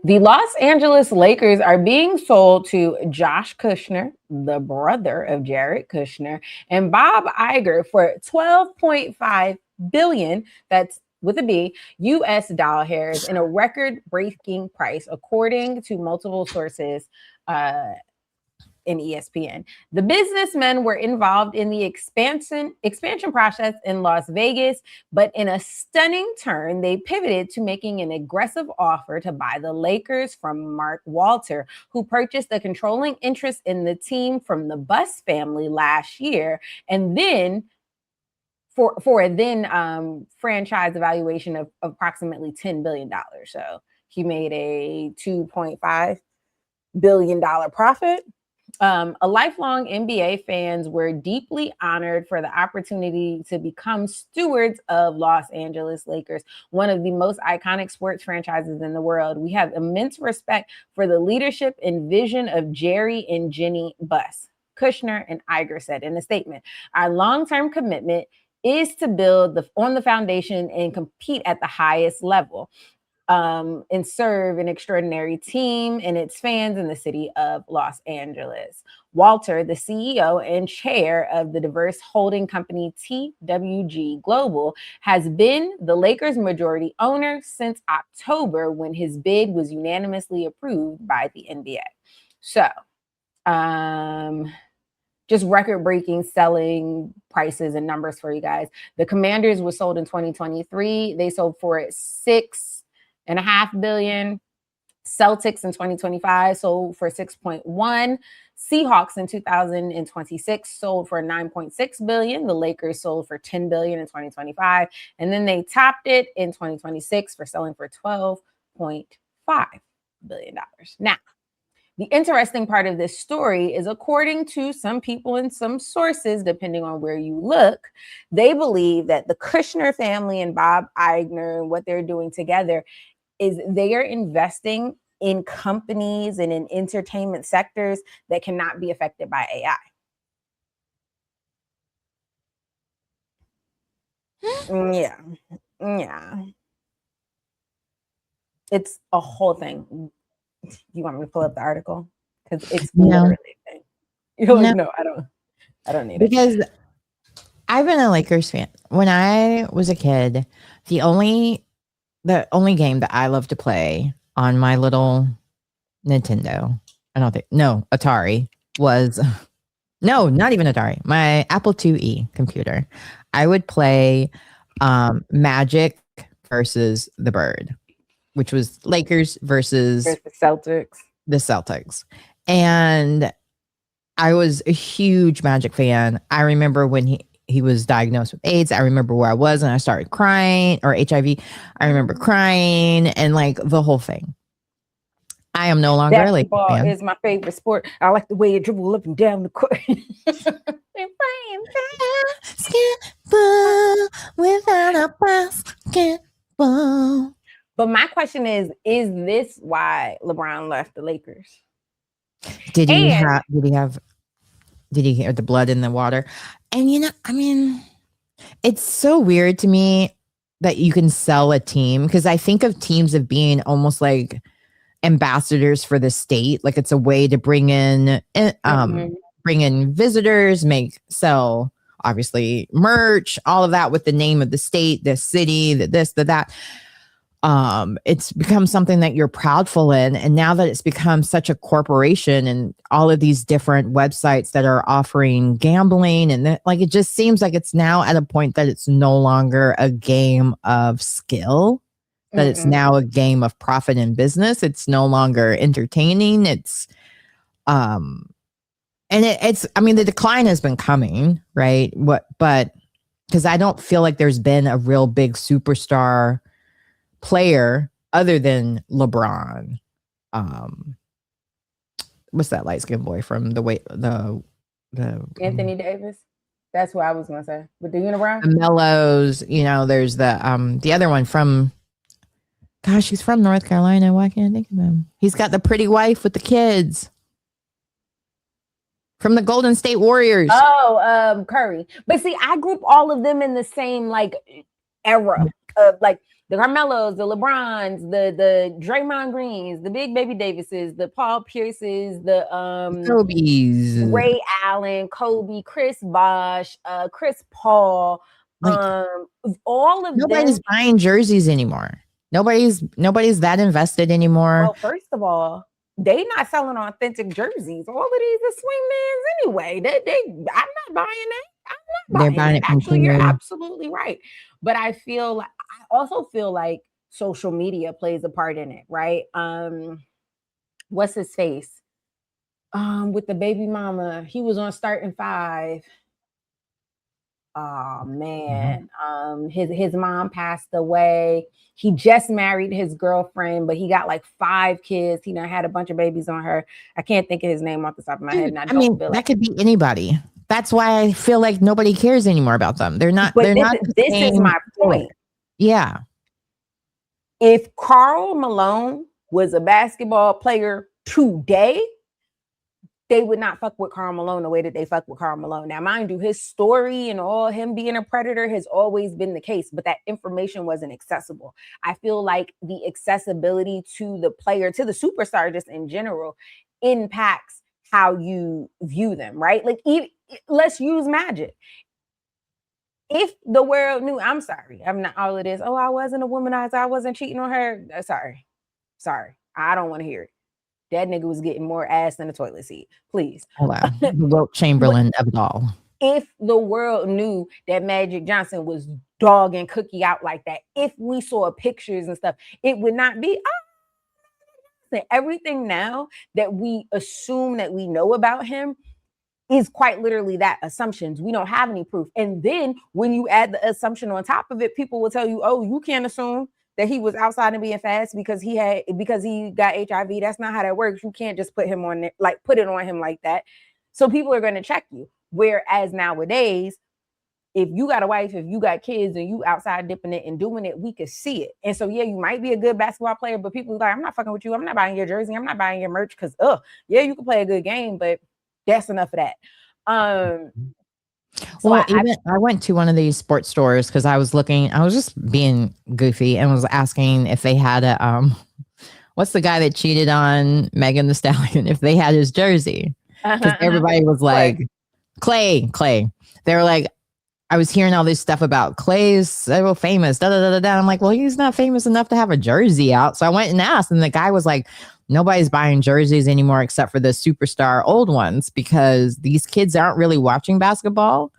The Los Angeles Lakers are being sold to Josh Kushner, the brother of Jared Kushner, and Bob Iger for 12.5 billion. That's with a B, US dollars in a record-breaking price, according to multiple sources in ESPN. The businessmen were involved in the expansion process in Las Vegas, but in a stunning turn, they pivoted to making an aggressive offer to buy the Lakers from Mark Walter, who purchased a controlling interest in the team from the Buss family last year, and then for a then franchise evaluation of approximately $10 billion. So he made a $2.5 billion profit. A lifelong NBA fans were deeply honored for the opportunity to become stewards of Los Angeles Lakers, one of the most iconic sports franchises in the world. We have immense respect for the leadership and vision of Jerry and Jenny Buss, Kushner and Iger said in a statement. Our long-term commitment is to build on the foundation and compete at the highest level. And serve an extraordinary team and its fans in the city of Los Angeles. Walter, the CEO and chair of the diverse holding company TWG Global, has been the Lakers' majority owner since October, when his bid was unanimously approved by the NBA. So, just record-breaking selling prices and numbers for you guys. The Commanders was sold in 2023. They sold for $6.5 billion. Celtics in 2025 sold for 6.1. Seahawks in 2026 sold for 9.6 billion. The Lakers sold for 10 billion in 2025, and then they topped it in 2026 for selling for 12.5 billion dollars. Now, the interesting part of this story is, according to some people and some sources, depending on where you look, they believe that the Kushner family and Bob Iger and what they're doing together is they are investing in companies and in entertainment sectors that cannot be affected by AI. Yeah. Yeah. It's a whole thing. You want me to pull up the article? Because it's literally a thing. You're like, no, I don't need it. Because I've been a Lakers fan. When I was a kid, the only game that I loved to play on my little Nintendo, Atari, was no, not even Atari, my Apple IIe computer. I would play Magic versus the Bird, which was Lakers versus the Celtics. The Celtics. And I was a huge Magic fan. I remember when he was diagnosed with AIDS. I remember where I was and I started crying, or HIV. I remember crying and like the whole thing. I am no longer a Lakers fan. Is my favorite sport. I like the way it dribble up and down the court. Without a basketball. But my question is this why LeBron left the Lakers? Did he hear the blood in the water? And I mean, it's so weird to me that you can sell a team, because I think of teams of being almost like ambassadors for the state. Like it's a way to bring in visitors, sell obviously merch, all of that with the name of the state, the city, that. It's become something that you're proudful in. And now that it's become such a corporation and all of these different websites that are offering gambling, and it just seems like it's now at a point that it's no longer a game of skill, that it's now a game of profit and business. It's no longer entertaining. It's, and the decline has been coming, right? But because I don't feel like there's been a real big superstar player other than LeBron. What's that light-skinned boy from the Anthony Davis? That's what I was gonna say. With the unibrow? The Mellows, there's the other one from, gosh, he's from North Carolina. Why can't I think of him? He's got the pretty wife with the kids. From the Golden State Warriors. Oh, Curry. But see, I group all of them in the same, era of like the Carmelos, the LeBrons, the Draymond Greens, the Big Baby Davises, the Paul Pierces, the Kobe's. Ray Allen, Kobe, Chris Bosh, Chris Paul, Like all of nobody's them. buying jerseys anymore. Nobody's that invested anymore. Well, first of all, they not selling authentic jerseys. All of these are swingmans anyway. I'm not buying that. I'm not They're buying buying that. it from Actually, you're Kushner. absolutely right. But I also feel like social media plays a part in it, right? What's his face? With the baby mama, he was on starting five. Oh man, his mom passed away. He just married his girlfriend, but he got like 5 kids. He done had a bunch of babies on her. I can't think of his name off the top of my head, Dude, and I I don't mean, feel like. that could be anybody. That's why I feel like nobody cares anymore about them. They're not. But They're not the this is same my sport. point. Yeah. If Karl Malone was a basketball player today, they would not fuck with Karl Malone the way that they fuck with Karl Malone. Now, mind you, his story and all him being a predator has always been the case, but that information wasn't accessible. I feel like the accessibility to the player, to the superstar just in general, impacts how you view them, right? Like, let's use Magic. If the world knew, I'm sorry, I'm not all of this. Oh, I wasn't a womanizer. I wasn't cheating on her. Sorry. I don't want to hear it. That nigga was getting more ass than a toilet seat. Please. Hello. The Wilt Chamberlain of it all. If the world knew that Magic Johnson was dogging Cookie out like that, if we saw pictures and stuff, it would not be everything now that we assume that we know about him is quite literally that, assumptions. We don't have any proof. And then when you add the assumption on top of it, people will tell you, oh, you can't assume that he was outside and being fast because he got HIV. That's not how that works. You can't just put it on him like that. So people are going to check you. Whereas nowadays, if you got a wife, if you got kids and you outside dipping it and doing it, we could see it. And so, yeah, you might be a good basketball player, but people are like, I'm not fucking with you. I'm not buying your jersey. I'm not buying your merch because, yeah, you can play a good game, but that's enough of that. So I went to one of these sports stores because I was just being goofy and was asking if they had what's the guy that cheated on Megan Thee Stallion, if they had his jersey. Because everybody was like, Clay. They were like, I was hearing all this stuff about Clay's so famous, da da da da da. I'm like, well, he's not famous enough to have a jersey out. So I went and asked, and the guy was like, nobody's buying jerseys anymore except for the superstar old ones because these kids aren't really watching basketball.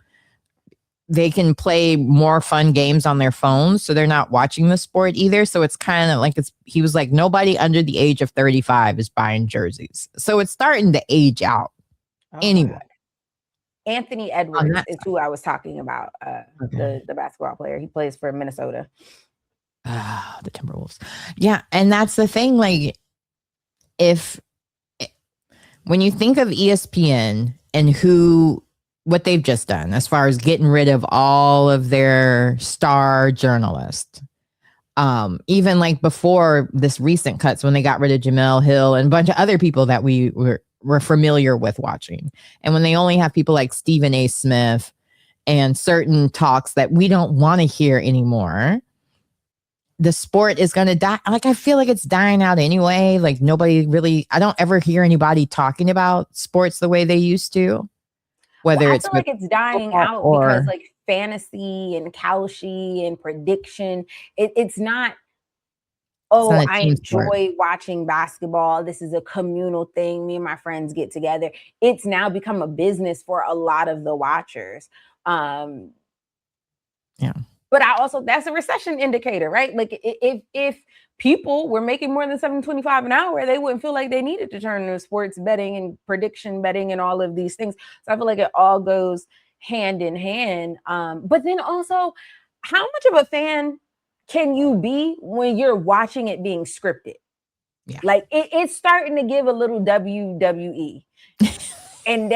They can play more fun games on their phones, so they're not watching the sport either. So it's kind of like he was like, nobody under the age of 35 is buying jerseys. So it's starting to age out. Anyway. Anthony Edwards is who I was talking about, the basketball player. He plays for Minnesota. The Timberwolves. Yeah, and that's the thing. Like, when you think of ESPN and what they've just done as far as getting rid of all of their star journalists, even like before this recent cuts when they got rid of Jamel Hill and a bunch of other people that we were familiar with watching. And when they only have people like Stephen A. Smith and certain talks that we don't want to hear anymore, the sport is going to die. Like, I feel like it's dying out anyway. Like I don't ever hear anybody talking about sports the way they used to. I feel like it's dying out because like fantasy and Kalshi and prediction, it's not, I enjoy watching basketball. This is a communal thing. Me and my friends get together. It's now become a business for a lot of the watchers. Yeah. But that's a recession indicator, right? Like if people were making more than $7.25 an hour, they wouldn't feel like they needed to turn to sports betting and prediction betting and all of these things. So I feel like it all goes hand in hand. But then also, how much of a fan can you be when you're watching it being scripted? Yeah. Like it's starting to give a little WWE. And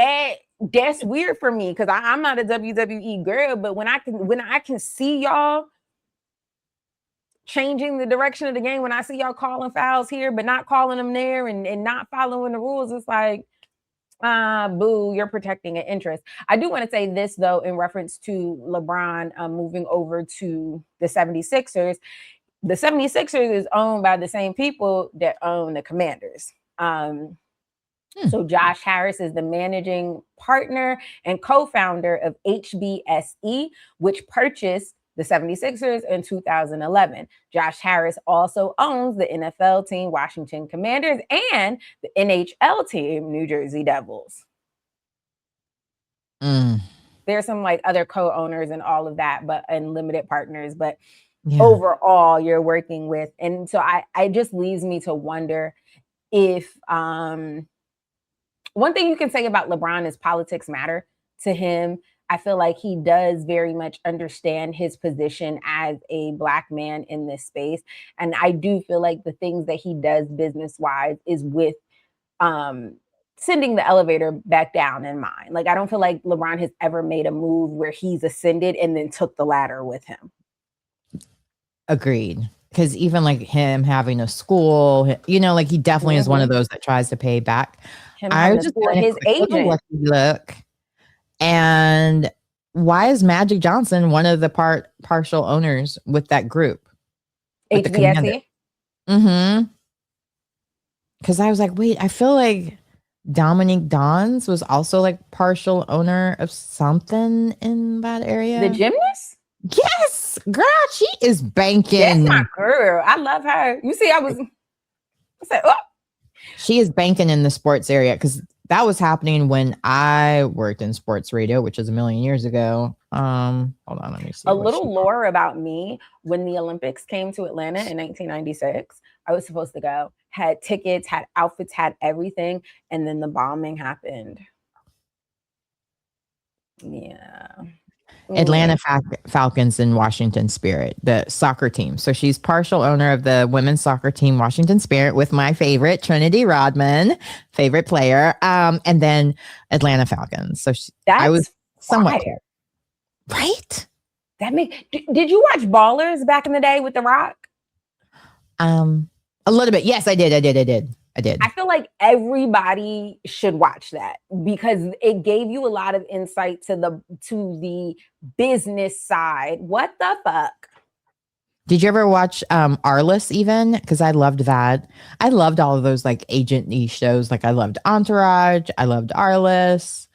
that's weird for me because I'm not a WWE girl, but when I can see y'all changing the direction of the game, when I see y'all calling fouls here but not calling them there and not following the rules, it's like, Boo, you're protecting an interest. I do want to say this, though, in reference to LeBron moving over to the 76ers. The 76ers is owned by the same people that own the Commanders. So Josh Harris is the managing partner and co-founder of HBSE, which purchased the 76ers in 2011. Josh Harris also owns the NFL team Washington Commanders and the NHL team New Jersey Devils. There's some like other co-owners and all of that, but and limited partners, but overall you're working with. And so I just leaves me to wonder if one thing you can say about LeBron is politics matter to him. I feel like he does very much understand his position as a Black man in this space. And I do feel like the things that he does business-wise is with sending the elevator back down in mind. Like, I don't feel like LeBron has ever made a move where he's ascended and then took the ladder with him. Agreed. Because even like him having a school, you know, like he definitely is one of those that tries to pay back. I was just his agent. Look, and why is Magic Johnson one of the partial owners with that group? HBSE? Because I was like, wait, I feel like Dominique Dons was also like partial owner of something in that area. The gymnast? Yes, girl, she is banking. That's my girl. I love her. You see, I said, oh. She is banking in the sports area because that was happening when I worked in sports radio, which is a million years ago. Hold on, let me see. A little lore about me: when the Olympics came to Atlanta in 1996, I was supposed to go, had tickets, had outfits, had everything, and then the bombing happened. Yeah. Atlanta Falcons and Washington Spirit, the soccer team. So she's partial owner of the women's soccer team, Washington Spirit, with my favorite, Trinity Rodman, favorite player, and then Atlanta Falcons. So I was somewhat fire. Right? Did you watch Ballers back in the day with The Rock? A little bit. Yes, I did. I feel like everybody should watch that because it gave you a lot of insight to the business side. What the fuck? Did you ever watch Arliss even? Because I loved that. I loved all of those like agent-y shows. Like I loved Entourage. I loved Arliss.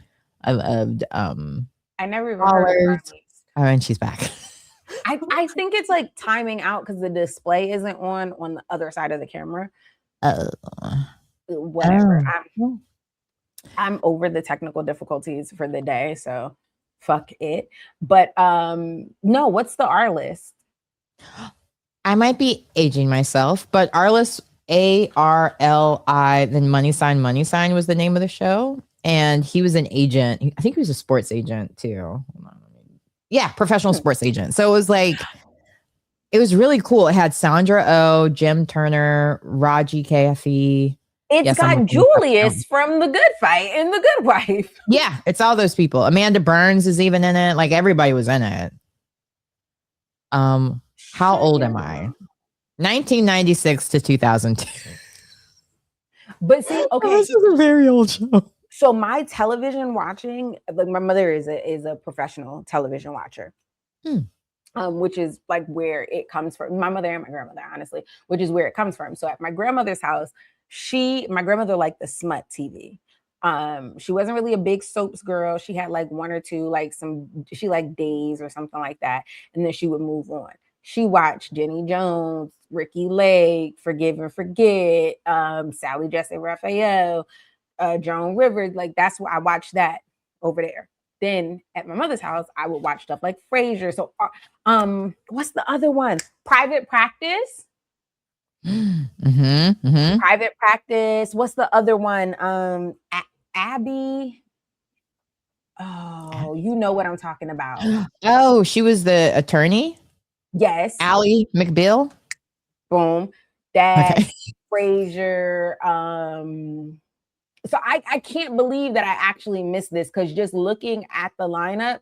I loved I never even heard of Arliss. Oh, and she's back. I think it's like timing out because the display isn't on the other side of the camera. Whatever. I'm over the technical difficulties for the day, so fuck it. But no, what's the Arliss? I might be aging myself, but Arliss, ARLI, then money sign was the name of the show, and he was an agent. I think he was a sports agent too. Yeah, professional sports agent. So it was like. It was really cool. It had Sandra Oh, Jim Turner, Raji KFE. It's got Julius from The Good Fight and The Good Wife. Yeah, it's all those people. Amanda Burns is even in it. Like everybody was in it. How old am I? 1996 to 2002. But see, okay, this is a very old show. So my television watching, like my mother is a professional television watcher. Which is like where it comes from. My mother and my grandmother, honestly, which is where it comes from. So at my grandmother's house, my grandmother liked the smut TV. She wasn't really a big soaps girl. She had like one or two, like she liked Days or something like that. And then she would move on. She watched Jenny Jones, Ricky Lake, Forgive and Forget, Sally Jessy Raphael, Joan Rivers. Like that's why I watched that over there. Then at my mother's house, I would watch stuff like Frasier. So, what's the other one? Private Practice. Private Practice. What's the other one? Abby. Oh, you know what I'm talking about. Oh, she was the attorney? Yes. Ally McBeal. Boom. That Frasier. So I can't believe that I actually missed this because just looking at the lineup.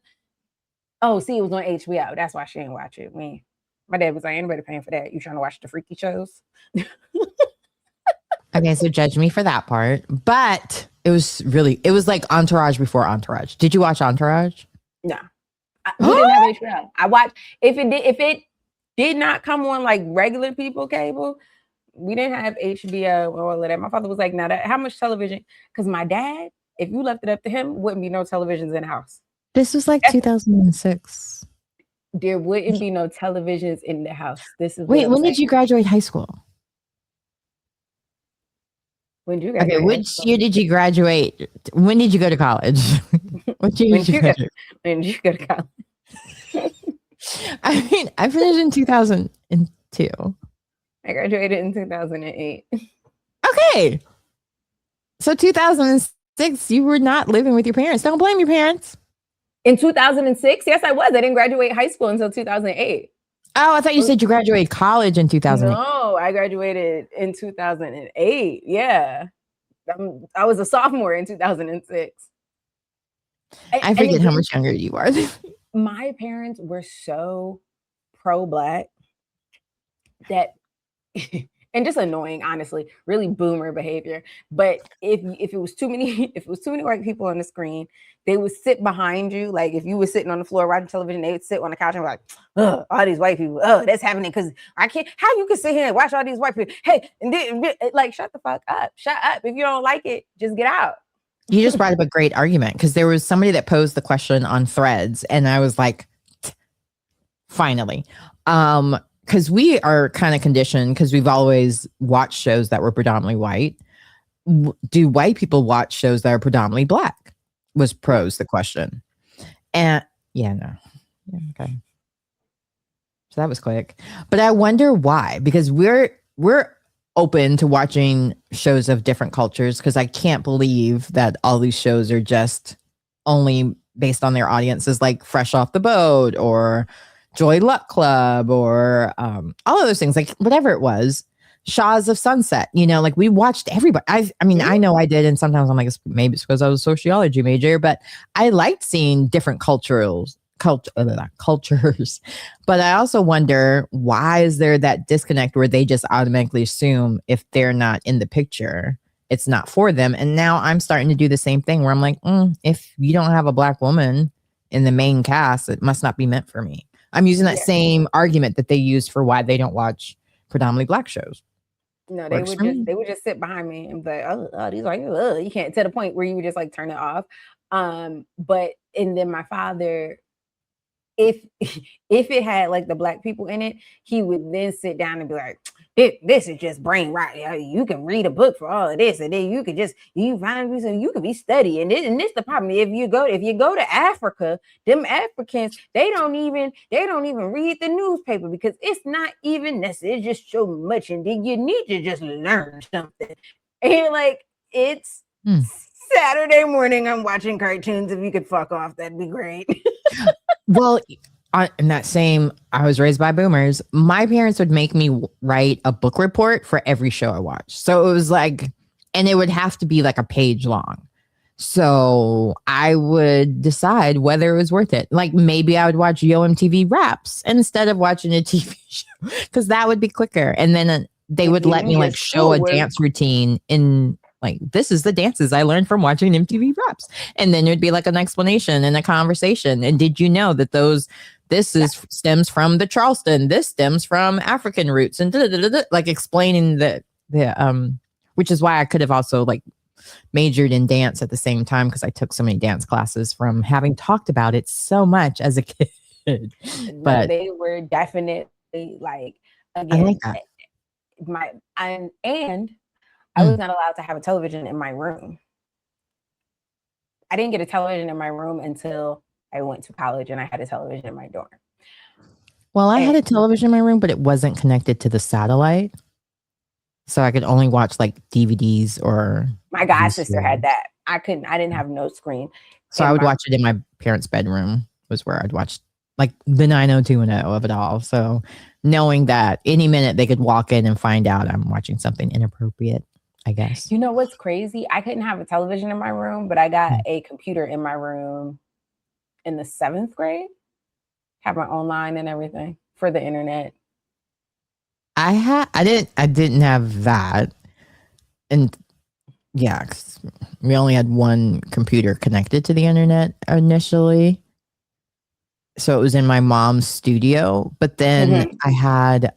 Oh, see, it was on HBO. That's why she didn't watch it. My dad was like, anybody paying for that? You trying to watch the freaky shows? Okay, so judge me for that part. But It was like Entourage before Entourage. Did you watch Entourage? No, we didn't have HBO. I watched if it did not come on like regular people cable. We didn't have HBO or all of that. My father was like, "Now that how much television?" Because my dad, if you left it up to him, wouldn't be no televisions in the house. This was like 2006. There wouldn't be no televisions in the house. This is what Wait, I'm when saying. did you graduate high school? When did you Okay, graduate? which year did you graduate? When did you go to college? What year did you graduate? When did you go to college? I mean, I finished in 2002. I graduated in 2008. Okay. So 2006, you were not living with your parents. Don't blame your parents. In 2006? Yes, I was. I didn't graduate high school until 2008. Oh, I thought you said you graduated college in 2008. No, I graduated in 2008. Yeah. I was a sophomore in 2006. I forget how much younger you are. My parents were so pro-Black that and just annoying, honestly, really boomer behavior. But if it was too many white people on the screen, they would sit behind you. Like if you were sitting on the floor watching television, they would sit on the couch and be like, "Oh, all these white people. Oh, that's happening because I can't. How you can sit here and watch all these white people? Hey, and like shut the fuck up. Shut up. If you don't like it, just get out." You just brought up a great argument because there was somebody that posed the question on Threads, and I was like, finally. Because we are kind of conditioned because we've always watched shows that were predominantly white. Do white people watch shows that are predominantly Black? Was posed the question. And yeah, no. Yeah, okay. So that was quick. But I wonder why, because we're open to watching shows of different cultures because I can't believe that all these shows are just only based on their audiences like Fresh Off the Boat or Joy Luck Club or all of those things, like whatever it was, Shaws of Sunset, like we watched everybody. I mean, I know I did. And sometimes I'm like, maybe it's because I was a sociology major, but I liked seeing different cultures. But I also wonder, why is there that disconnect where they just automatically assume if they're not in the picture, it's not for them? And now I'm starting to do the same thing where I'm like, if you don't have a Black woman in the main cast, it must not be meant for me. I'm using that same argument that they use for why they don't watch predominantly Black shows. No, they would just sit behind me and be like, oh these are you can't, to the point where you would just like turn it off. But and then my father, if it had like the Black people in it, he would then sit down and be like, this is just brain rot. You can read a book for all of this, and then you find reason you could be studying. And this the problem. If you go to Africa, them Africans, they don't even read the newspaper because it's not even necessary. It's just so much, and then you need to just learn something. And like it's Saturday morning, I'm watching cartoons. If you could fuck off, that'd be great. Well, in that same, I was raised by boomers. My parents would make me write a book report for every show I watched. So it was like, and it would have to be like a page long. So I would decide whether it was worth it. Like maybe I would watch Yo MTV Raps instead of watching a TV show because that would be quicker. And then they would let me like show a dance routine in like, this is the dances I learned from watching MTV Raps. And then there'd be like an explanation and a conversation. And did you know that stems from the Charleston, this stems from African roots, and like explaining the which is why I could have also like majored in dance at the same time because I took so many dance classes from having talked about it so much as a kid. But they were definitely like, again, I was not allowed to have a television in my room. I didn't get a television in my room until I went to college and I had a television in my dorm. Well, I had a television in my room, but it wasn't connected to the satellite. So I could only watch like DVDs or... My god sister had that. I didn't have no screen. So I would watch it in my parents' bedroom was where I'd watch like the 90210 of it all. So knowing that any minute they could walk in and find out I'm watching something inappropriate, I guess. You know what's crazy? I couldn't have a television in my room, but I got a computer in my room in the 7th grade. Have my own line and everything for the internet. I didn't have that. And Yeah, 'cause we only had one computer connected to the internet initially. So it was in my mom's studio. But then Mhm. I had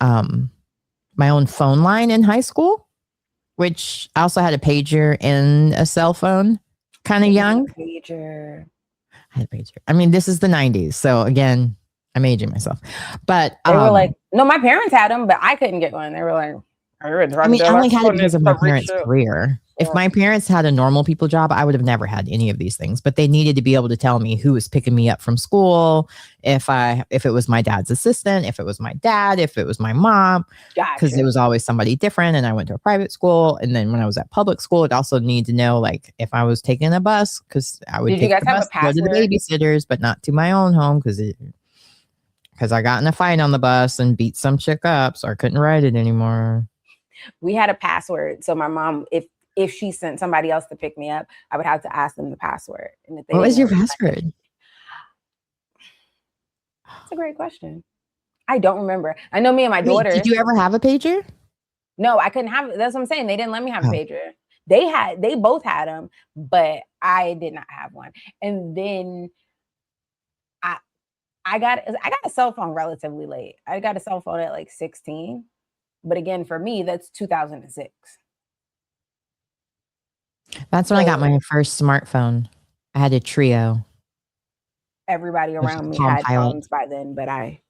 my own phone line in high school, which I also had a pager and a cell phone, kind of Didn't get young. a pager. I had a pager. I mean, this is the 90s. So again, I'm aging myself. But They were like, no, my parents had them, but I couldn't get one. They were like, I mean, I only had it because of my parents' career. If Yeah. my parents had a normal people job, I would have never had any of these things. But they needed to be able to tell me who was picking me up from school, if it was my dad's assistant, if it was my dad, if it was my mom, because it Gotcha. was always somebody different. And I went to a private school, and then when I was at public school, it also needed to know like if I was taking a bus, because I would Did you take guys the have a bus to go to the password? babysitters, but not to my own home because I got in a fight on the bus and beat some chick up, so I couldn't ride it anymore. We had a password. So my mom, if she sent somebody else to pick me up, I would have to ask them the password. And if they What didn't was know your it, password? that's a great question. I don't remember. I know me and my Wait, did daughters. you ever have a pager? No, I couldn't have it. That's what I'm saying. They didn't let me have a Oh, pager. They both had them, but I did not have one. And then I I got a cell phone relatively late. I got a cell phone at like 16. But again, for me, that's 2006. that's when I got So my first smartphone. I had a Trio. everybody It was around me Palm had Pilot. phones by then, but I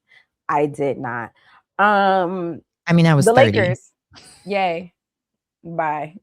did not. Um I mean, I was the 30. Lakers, yay. Bye.